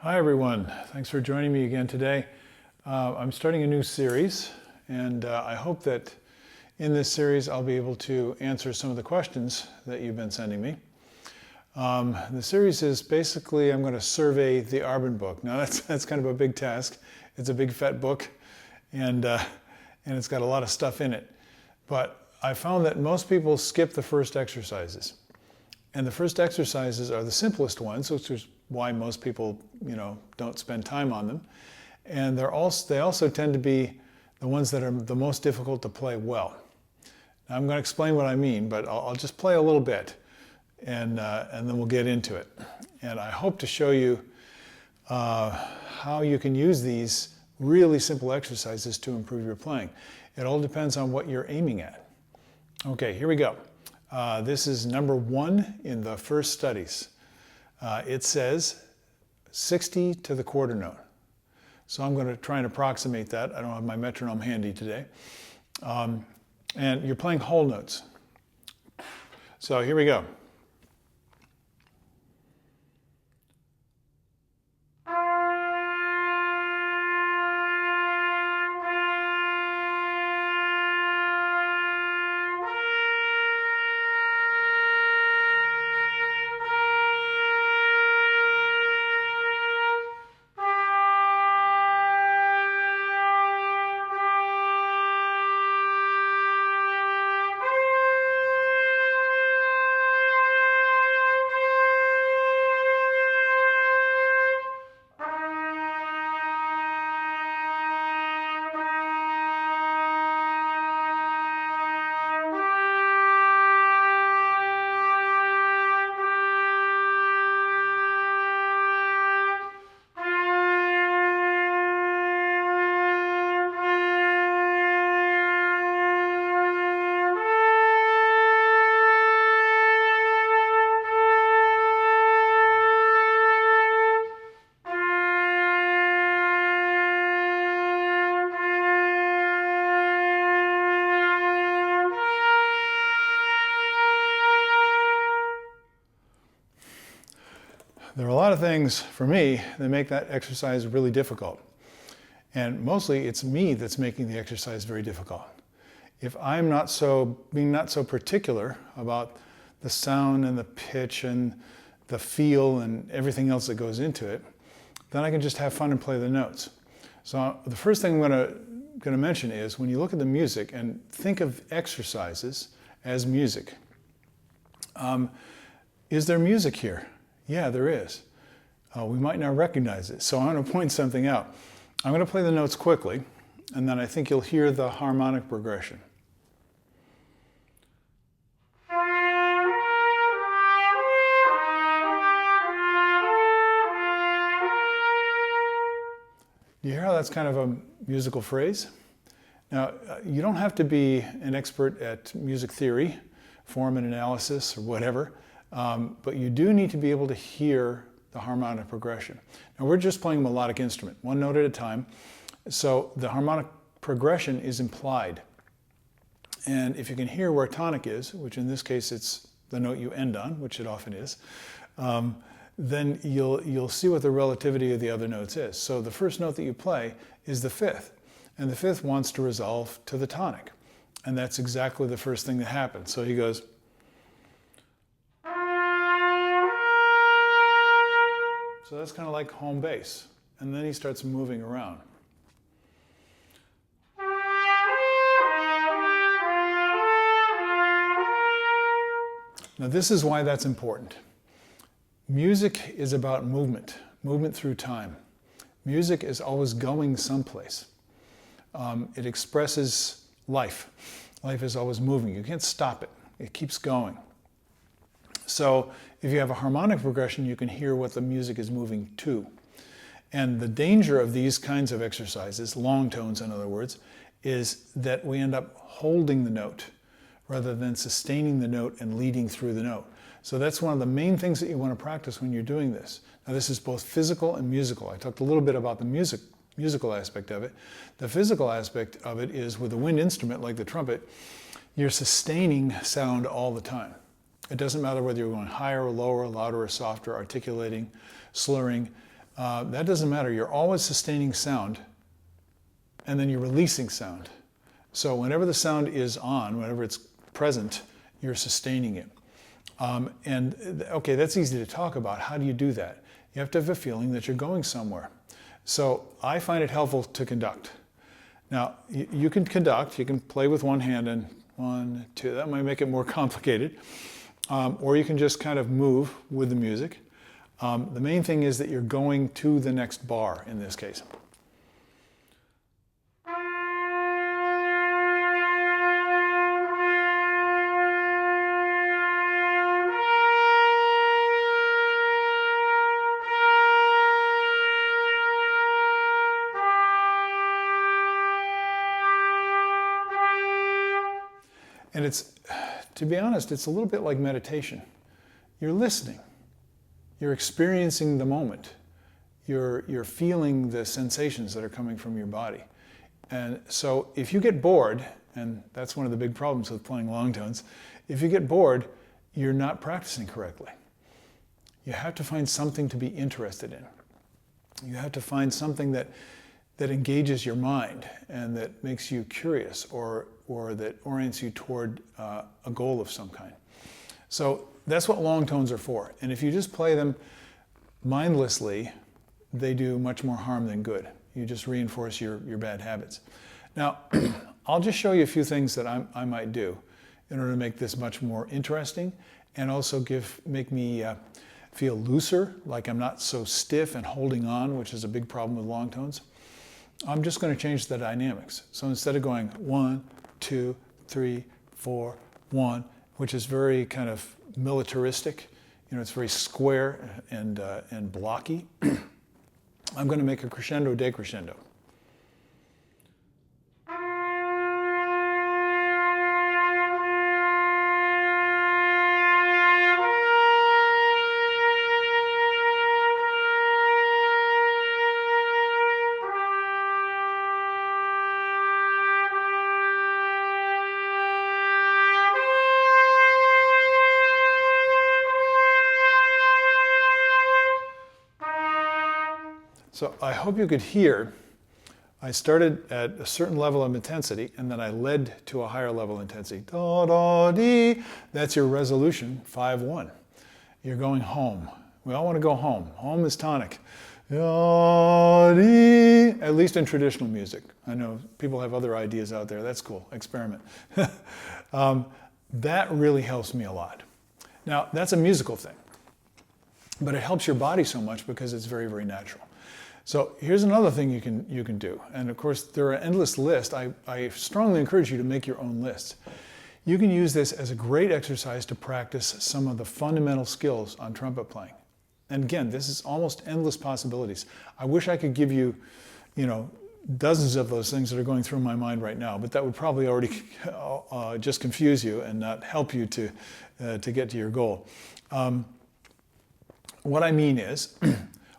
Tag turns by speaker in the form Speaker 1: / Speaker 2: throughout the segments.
Speaker 1: Hi everyone, thanks for joining me again today. I'm starting a new series and I hope that in this series I'll be able to answer some of the questions that you've been sending me. The series is basically I'm going to survey the Arban book. Now that's kind of a big task. It's a big fat book and it's got a lot of stuff in it. But I found that most people skip the first exercises. And the first exercises are the simplest ones, which is why most people, don't spend time on them. And they also tend to be the ones that are the most difficult to play well. Now, I'm going to explain what I mean, but I'll just play a little bit, and then we'll get into it. And I hope to show you how you can use these really simple exercises to improve your playing. It all depends on what you're aiming at. Okay, here we go. This is number 1 in the first studies. It says 60 to the quarter note. So I'm going to try and approximate that. I don't have my metronome handy today. And you're playing whole notes. So here we go. There are a lot of things, for me, that make that exercise really difficult. And mostly it's me that's making the exercise very difficult. If I'm being not so particular about the sound and the pitch and the feel and everything else that goes into it, then I can just have fun and play the notes. So the first thing I'm going to mention is when you look at the music and think of exercises as music. Is there music here? Yeah, there is. We might not recognize it. So I'm going to point something out. I'm going to play the notes quickly, and then I think you'll hear the harmonic progression. Do you hear how that's kind of a musical phrase? Now, you don't have to be an expert at music theory, form and analysis, or whatever. But you do need to be able to hear the harmonic progression. Now we're just playing a melodic instrument, one note at a time. So the harmonic progression is implied. And if you can hear where tonic is, which in this case it's the note you end on, which it often is, then you'll see what the relativity of the other notes is. So the first note that you play is the fifth. And the fifth wants to resolve to the tonic. And that's exactly the first thing that happens. So he goes, so that's kind of like home base. And then he starts moving around. Now this is why that's important. Music is about movement through time. Music is always going someplace. It expresses life. Life is always moving. You can't stop it. It keeps going. So if you have a harmonic progression, you can hear what the music is moving to. And the danger of these kinds of exercises, long tones in other words, is that we end up holding the note rather than sustaining the note and leading through the note. So that's one of the main things that you want to practice when you're doing this. Now this is both physical and musical. I talked a little bit about the musical aspect of it. The physical aspect of it is with a wind instrument like the trumpet, you're sustaining sound all the time. It doesn't matter whether you're going higher or lower, louder or softer, articulating, slurring. that doesn't matter. You're always sustaining sound, and then you're releasing sound. So whenever the sound is on, whenever it's present, you're sustaining it. Okay, that's easy to talk about. How do you do that? You have to have a feeling that you're going somewhere. So I find it helpful to conduct. Now, you can conduct, you can play with one hand and 1, 2, that might make it more complicated. Or you can just kind of move with the music. The main thing is that you're going to the next bar in this case. And it's, to be honest, it's a little bit like meditation. You're listening. You're experiencing the moment. You're feeling the sensations that are coming from your body. And so if you get bored, and that's one of the big problems with playing long tones, if you get bored, you're not practicing correctly. You have to find something to be interested in. You have to find something that engages your mind and that makes you curious or that orients you toward a goal of some kind. So that's what long tones are for. And if you just play them mindlessly, they do much more harm than good. You just reinforce your bad habits. Now, I'll just show you a few things that I might do in order to make this much more interesting and also make me feel looser, like I'm not so stiff and holding on, which is a big problem with long tones. I'm just going to change the dynamics. So instead of going 1, 2, 3, 4, 1, which is very kind of militaristic, it's very square and blocky, I'm going to make a crescendo decrescendo. So I hope you could hear, I started at a certain level of intensity and then I led to a higher level of intensity. Da, da, dee. That's your resolution, 5-1. You're going home. We all want to go home. Home is tonic. Da, dee. At least in traditional music. I know people have other ideas out there. That's cool. Experiment. That really helps me a lot. Now, that's a musical thing. But it helps your body so much because it's very, very natural. So here's another thing you can do. And of course, there are endless lists. I strongly encourage you to make your own lists. You can use this as a great exercise to practice some of the fundamental skills on trumpet playing. And again, this is almost endless possibilities. I wish I could give you, dozens of those things that are going through my mind right now, but that would probably already just confuse you and not help you to get to your goal. What I mean is,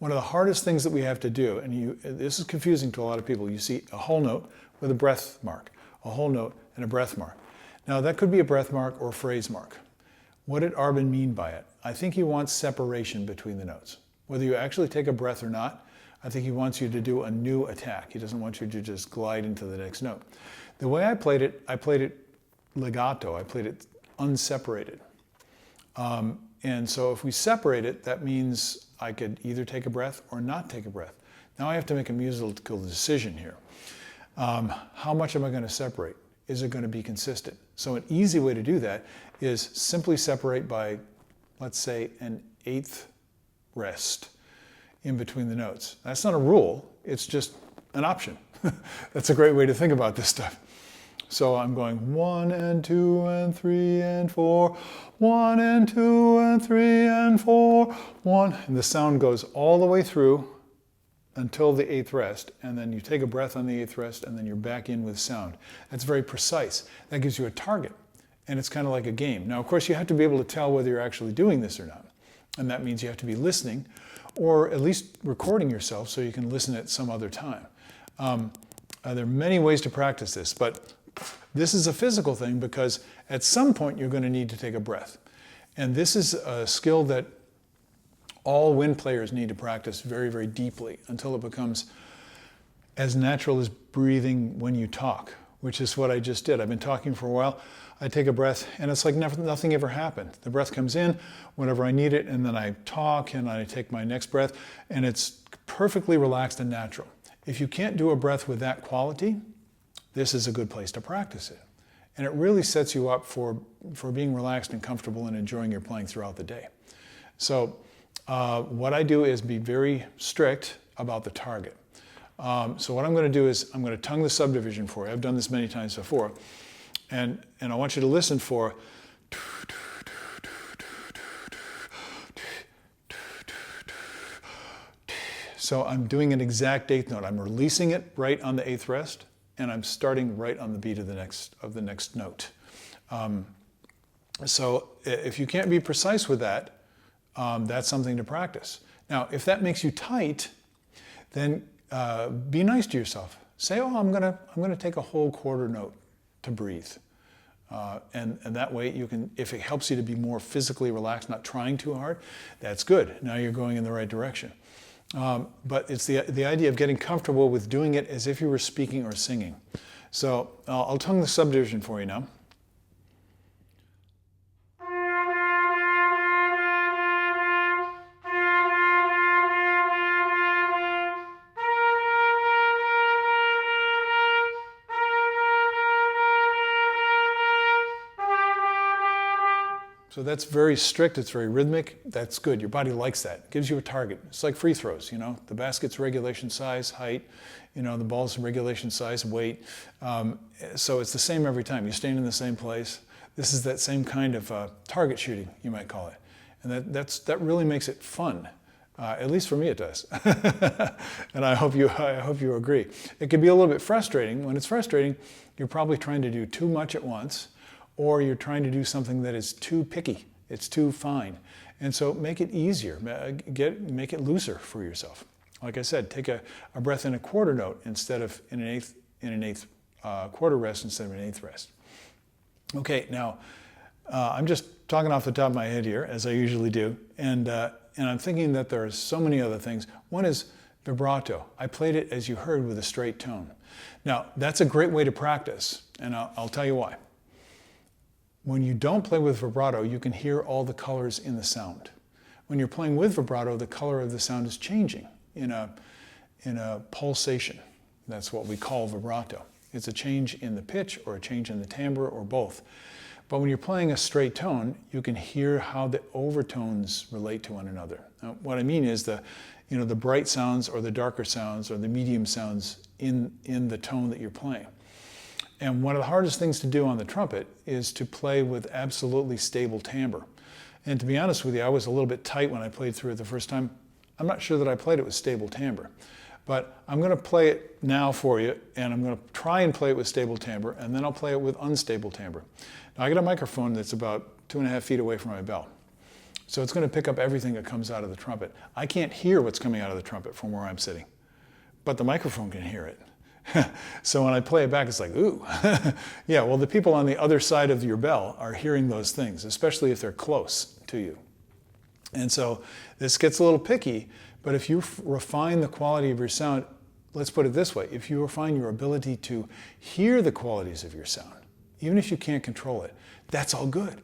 Speaker 1: one of the hardest things that we have to do, and this is confusing to a lot of people, you see a whole note with a breath mark, a whole note and a breath mark. Now that could be a breath mark or a phrase mark. What did Arban mean by it? I think he wants separation between the notes. Whether you actually take a breath or not, I think he wants you to do a new attack. He doesn't want you to just glide into the next note. The way I played it legato, I played it unseparated. And so if we separate it, that means I could either take a breath or not take a breath. Now I have to make a musical decision here. How much am I going to separate? Is it going to be consistent? So an easy way to do that is simply separate by, let's say, an 1/8 rest in between the notes. That's not a rule, it's just an option. That's a great way to think about this stuff. So I'm going 1 and 2 and 3 and 4, 1 and 2 and 3 and 4, 1. And the sound goes all the way through until the 8th rest, and then you take a breath on the 8th rest, and then you're back in with sound. That's very precise. That gives you a target, and it's kind of like a game. Now, of course, you have to be able to tell whether you're actually doing this or not, and that means you have to be listening, or at least recording yourself so you can listen at some other time. There are many ways to practice this, but this is a physical thing because at some point you're going to need to take a breath. And this is a skill that All wind players need to practice very, very deeply until it becomes as natural as breathing when you talk, which is what I just did. I've been talking for a while. I take a breath and it's like nothing ever happened. The breath comes in whenever I need it, and then I talk and I take my next breath, and it's perfectly relaxed and natural. If you can't do a breath with that quality, this is a good place to practice it. And it really sets you up for being relaxed and comfortable and enjoying your playing throughout the day. So what I do is be very strict about the target. So what I'm going to do is I'm going to tongue the subdivision for you. I've done this many times before. And I want you to listen for. So I'm doing an exact eighth note. I'm releasing it right on the eighth rest, and I'm starting right on the beat of the next note. So if you can't be precise with that, that's something to practice. Now, if that makes you tight, then be nice to yourself. Say, oh, I'm gonna take a whole quarter note to breathe. And that way you can, if it helps you to be more physically relaxed, not trying too hard, that's good. Now you're going in the right direction. But it's the idea of getting comfortable with doing it as if you were speaking or singing. So I'll tongue the subdivision for you now. So that's very strict, it's very rhythmic, that's good. Your body likes that. It gives you a target. It's like free throws, you know. The basket's regulation size, height, you know, the ball's regulation size, weight. So it's the same every time. You're staying in the same place. This is that same kind of target shooting, you might call it. And that really makes it fun. At least for me it does. And I hope you agree. It can be a little bit frustrating. When it's frustrating, you're probably trying to do too much at once, or you're trying to do something that is too picky, it's too fine. And so make it easier, make it looser for yourself. Like I said, take a breath in a quarter note instead of in an eighth quarter rest instead of an eighth rest. Okay, now I'm just talking off the top of my head here, as I usually do, and I'm thinking that there are so many other things. One is vibrato. I played it, as you heard, with a straight tone. Now, that's a great way to practice, and I'll tell you why. When you don't play with vibrato, you can hear all the colors in the sound. When you're playing with vibrato, the color of the sound is changing in a pulsation. That's what we call vibrato. It's a change in the pitch or a change in the timbre or both. But when you're playing a straight tone, you can hear how the overtones relate to one another. Now, what I mean is the bright sounds or the darker sounds or the medium sounds in the tone that you're playing. And one of the hardest things to do on the trumpet is to play with absolutely stable timbre. And to be honest with you, I was a little bit tight when I played through it the first time. I'm not sure that I played it with stable timbre. But I'm going to play it now for you, and I'm going to try and play it with stable timbre, and then I'll play it with unstable timbre. Now I got a microphone that's about 2.5 feet away from my bell. So it's going to pick up everything that comes out of the trumpet. I can't hear what's coming out of the trumpet from where I'm sitting, but the microphone can hear it. So when I play it back, it's like, ooh. Yeah, well, the people on the other side of your bell are hearing those things, especially if they're close to you. And so this gets a little picky, but if you refine the quality of your sound, let's put it this way, if you refine your ability to hear the qualities of your sound, even if you can't control it, that's all good.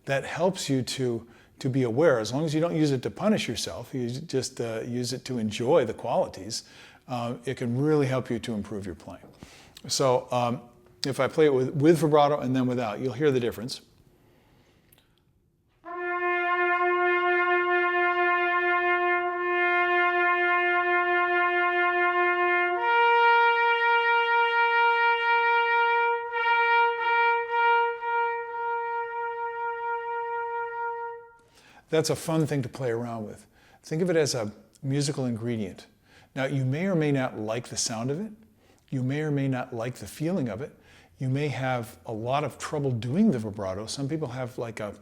Speaker 1: That helps you to be aware. As long as you don't use it to punish yourself, you just use it to enjoy the qualities, it can really help you to improve your playing. So if I play it with vibrato and then without, you'll hear the difference. That's a fun thing to play around with. Think of it as a musical ingredient. Now, you may or may not like the sound of it. You may or may not like the feeling of it. You may have a lot of trouble doing the vibrato. Some people have like a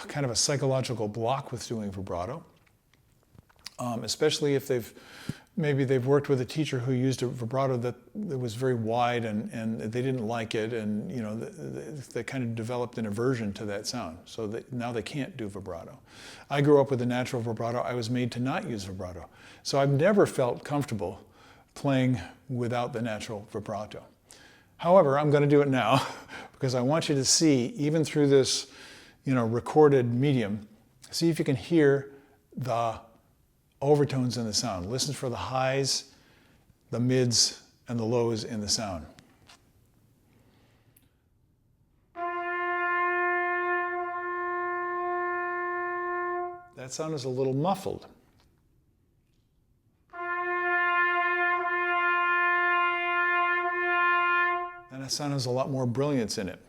Speaker 1: kind of a psychological block with doing vibrato, especially if they've maybe they've worked with a teacher who used a vibrato that was very wide and they didn't like it, and you know, they kind of developed an aversion to that sound, so that now they can't do vibrato. I grew up with a natural vibrato. I was made to not use vibrato. So I've never felt comfortable playing without the natural vibrato. However, I'm going to do it now because I want you to see, even through this, you know, recorded medium, see if you can hear the overtones in the sound. Listen for the highs, the mids, and the lows in the sound. That sound is a little muffled. And that sound has a lot more brilliance in it.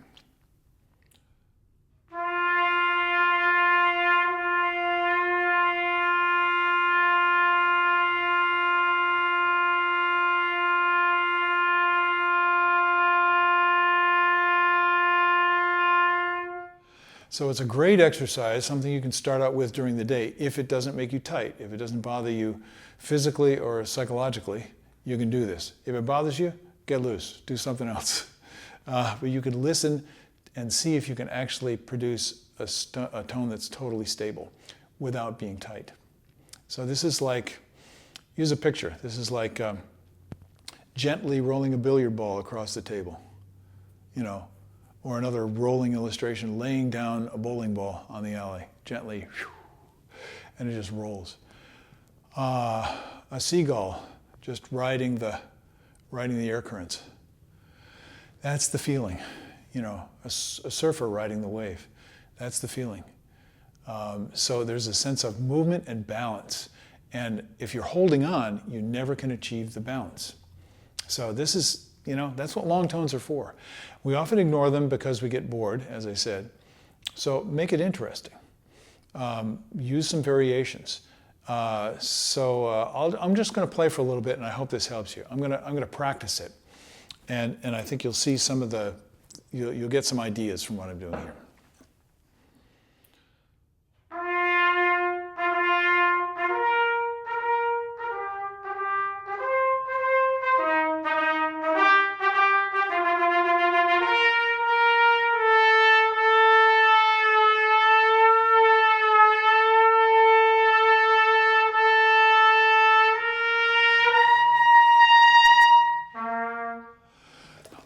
Speaker 1: So it's a great exercise, something you can start out with during the day. If it doesn't make you tight, if it doesn't bother you physically or psychologically, you can do this. If it bothers you, get loose, do something else. But you can listen and see if you can actually produce a tone that's totally stable without being tight. So this is like, use a picture. This is like gently rolling a billiard ball across the table, you know. Or another rolling illustration, laying down a bowling ball on the alley, gently, and it just rolls. A seagull just riding the air currents. That's the feeling, you know, a surfer riding the wave. That's the feeling. So there's a sense of movement and balance. And if you're holding on, you never can achieve the balance. So this is, you know, that's what long tones are for. We often ignore them because we get bored, as I said. So make it interesting. Use some variations. I'm just going to play for a little bit, and I hope this helps you. I'm going to practice it, and I think you'll see some of the, you'll get some ideas from what I'm doing here.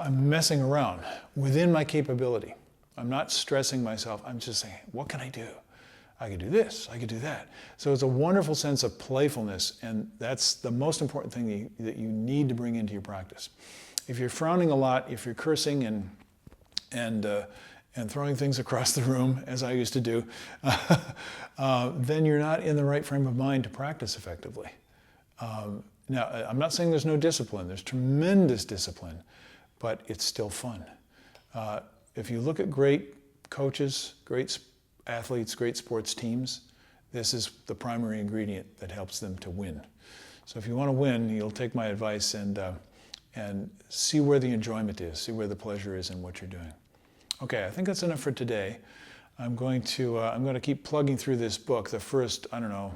Speaker 1: I'm messing around within my capability. I'm not stressing myself. I'm just saying, what can I do? I could do this, I could do that. So it's a wonderful sense of playfulness, and that's the most important thing that you need to bring into your practice. If you're frowning a lot, if you're cursing and throwing things across the room, as I used to do, then you're not in the right frame of mind to practice effectively. Now, I'm not saying there's no discipline. There's tremendous discipline, but it's still fun. If you look at great coaches, great athletes, great sports teams, this is the primary ingredient that helps them to win. So if you want to win, you'll take my advice and see where the enjoyment is, see where the pleasure is in what you're doing. Okay, I think that's enough for today. I'm going to keep plugging through this book. The first, I don't know,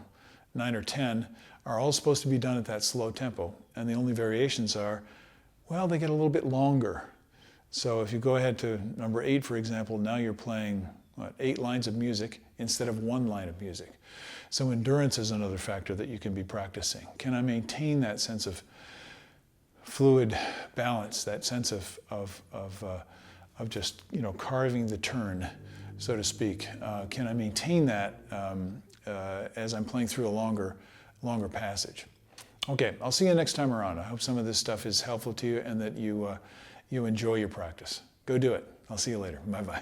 Speaker 1: 9 or 10 are all supposed to be done at that slow tempo, and the only variations are, well, they get a little bit longer. So if you go ahead to number 8, for example, now you're playing 8 lines of music instead of 1 line of music. So endurance is another factor that you can be practicing. Can I maintain that sense of fluid balance, that sense of just, you know, carving the turn, so to speak? Can I maintain that as I'm playing through a longer passage? Okay, I'll see you next time around. I hope some of this stuff is helpful to you and that you enjoy your practice. Go do it. I'll see you later. Bye-bye.